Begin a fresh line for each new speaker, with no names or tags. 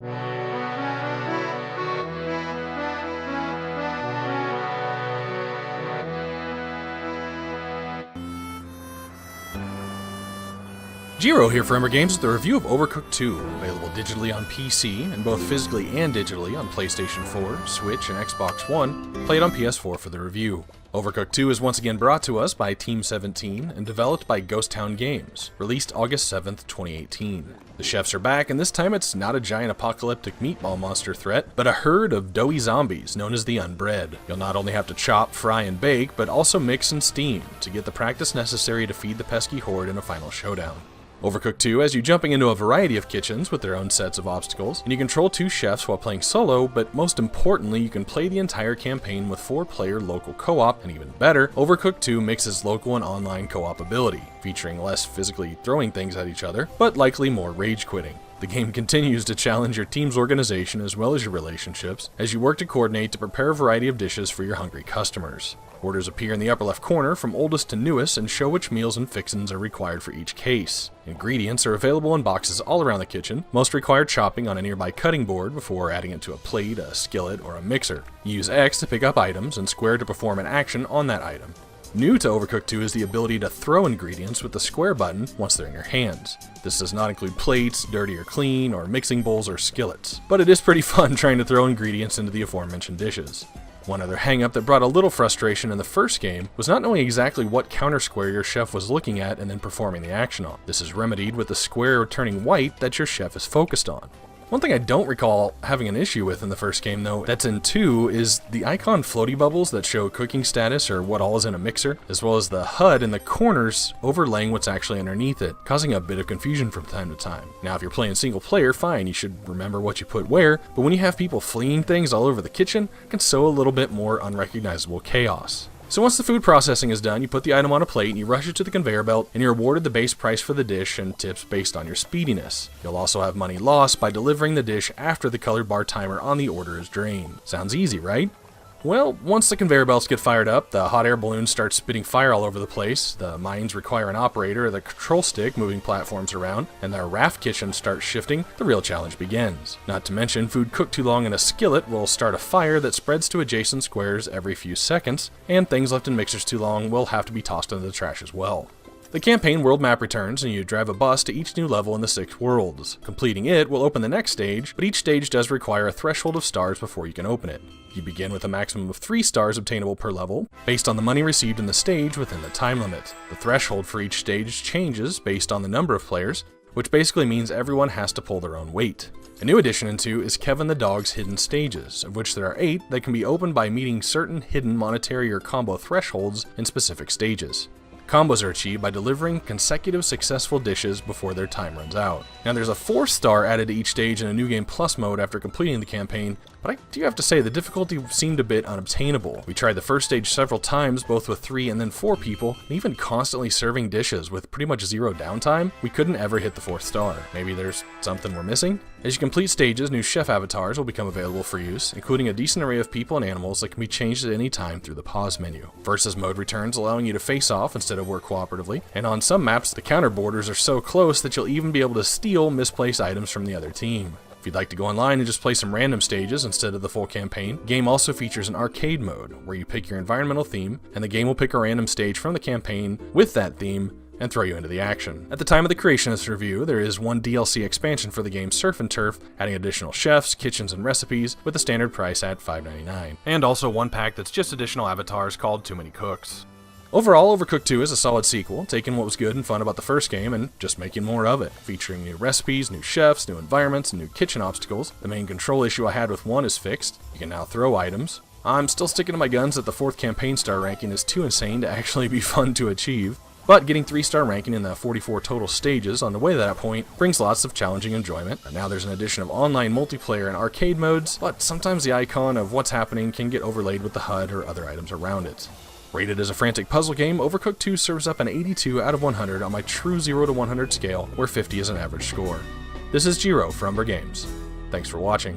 Gero here for Umbra Games with a review of Overcooked 2, available digitally on PC and both physically and digitally on PlayStation 4, Switch, and Xbox One. Played on PS4 for the review. Overcooked 2 is once again brought to us by Team 17 and developed by Ghost Town Games, released August 7th, 2018. The chefs are back, and this time it's not a giant apocalyptic meatball monster threat, but a herd of doughy zombies known as the Unbread. You'll not only have to chop, fry, and bake, but also mix and steam to get the practice necessary to feed the pesky horde in a final showdown. Overcooked 2 has you jumping into a variety of kitchens with their own sets of obstacles, and you control 2 chefs while playing solo, but most importantly, you can play the entire campaign with 4-player local co-op, and even better, Overcooked 2 mixes local and online co-op ability, featuring less physically throwing things at each other, but likely more rage quitting. The game continues to challenge your team's organization as well as your relationships, as you work to coordinate to prepare a variety of dishes for your hungry customers. Orders appear in the upper left corner from oldest to newest and show which meals and fixins are required for each case. Ingredients are available in boxes all around the kitchen. Most require chopping on a nearby cutting board before adding it to a plate, a skillet, or a mixer. Use X to pick up items and square to perform an action on that item. New to Overcooked 2 is the ability to throw ingredients with the square button once they're in your hands. This does not include plates, dirty or clean, or mixing bowls or skillets, but it is pretty fun trying to throw ingredients into the aforementioned dishes. One other hang-up that brought a little frustration in the first game was not knowing exactly what counter square your chef was looking at and then performing the action on. This is remedied with the square turning white that your chef is focused on. One thing I don't recall having an issue with in the first game, though, that's in 2, is the icon floaty bubbles that show cooking status or what all is in a mixer, as well as the HUD in the corners overlaying what's actually underneath it, causing a bit of confusion from time to time. Now, if you're playing single player, fine, you should remember what you put where, but when you have people flinging things all over the kitchen, it can sow a little bit more unrecognizable chaos. So once the food processing is done, you put the item on a plate and you rush it to the conveyor belt, and you're awarded the base price for the dish and tips based on your speediness. You'll also have money lost by delivering the dish after the colored bar timer on the order is drained. Sounds easy, right? Well, once the conveyor belts get fired up, the hot air balloons start spitting fire all over the place, the mines require an operator or the control stick moving platforms around, and the raft kitchens start shifting, the real challenge begins. Not to mention, food cooked too long in a skillet will start a fire that spreads to adjacent squares every few seconds, and things left in mixers too long will have to be tossed into the trash as well. The campaign world map returns, and you drive a bus to each new level in the 6 worlds. Completing it will open the next stage, but each stage does require a threshold of stars before you can open it. You begin with a maximum of 3 stars obtainable per level, based on the money received in the stage within the time limit. The threshold for each stage changes based on the number of players, which basically means everyone has to pull their own weight. A new addition into is Kevin the Dog's hidden stages, of which there are 8 that can be opened by meeting certain hidden monetary or combo thresholds in specific stages. Combos are achieved by delivering consecutive successful dishes before their time runs out. Now there's a 4th star added to each stage in a New Game Plus mode after completing the campaign, but I do have to say the difficulty seemed a bit unobtainable. We tried the first stage several times, both with 3 and then 4 people, and even constantly serving dishes with pretty much 0 downtime, we couldn't ever hit the 4th star. Maybe there's something we're missing? As you complete stages, new chef avatars will become available for use, including a decent array of people and animals that can be changed at any time through the pause menu. Versus mode returns, allowing you to face off instead of work cooperatively, and on some maps, the counter borders are so close that you'll even be able to steal misplaced items from the other team. If you'd like to go online and just play some random stages instead of the full campaign, the game also features an arcade mode, where you pick your environmental theme, and the game will pick a random stage from the campaign with that theme, and throw you into the action. At the time of the creation of this review, there is one DLC expansion for the game Surf and Turf, adding additional chefs, kitchens, and recipes, with the standard price at $5.99. And also one pack that's just additional avatars called Too Many Cooks. Overall, Overcooked 2 is a solid sequel, taking what was good and fun about the first game and just making more of it, featuring new recipes, new chefs, new environments, and new kitchen obstacles. The main control issue I had with 1 is fixed. You can now throw items. I'm still sticking to my guns that the 4th campaign star ranking is too insane to actually be fun to achieve, but getting 3-star ranking in the 44 total stages on the way to that point brings lots of challenging enjoyment. And now there's an addition of online multiplayer and arcade modes, but sometimes the icon of what's happening can get overlaid with the HUD or other items around it. Rated as a frantic puzzle game, Overcooked 2 serves up an 82 out of 100 on my true 0 to 100 scale, where 50 is an average score. This is Gero for Umbra Games. Thanks for watching.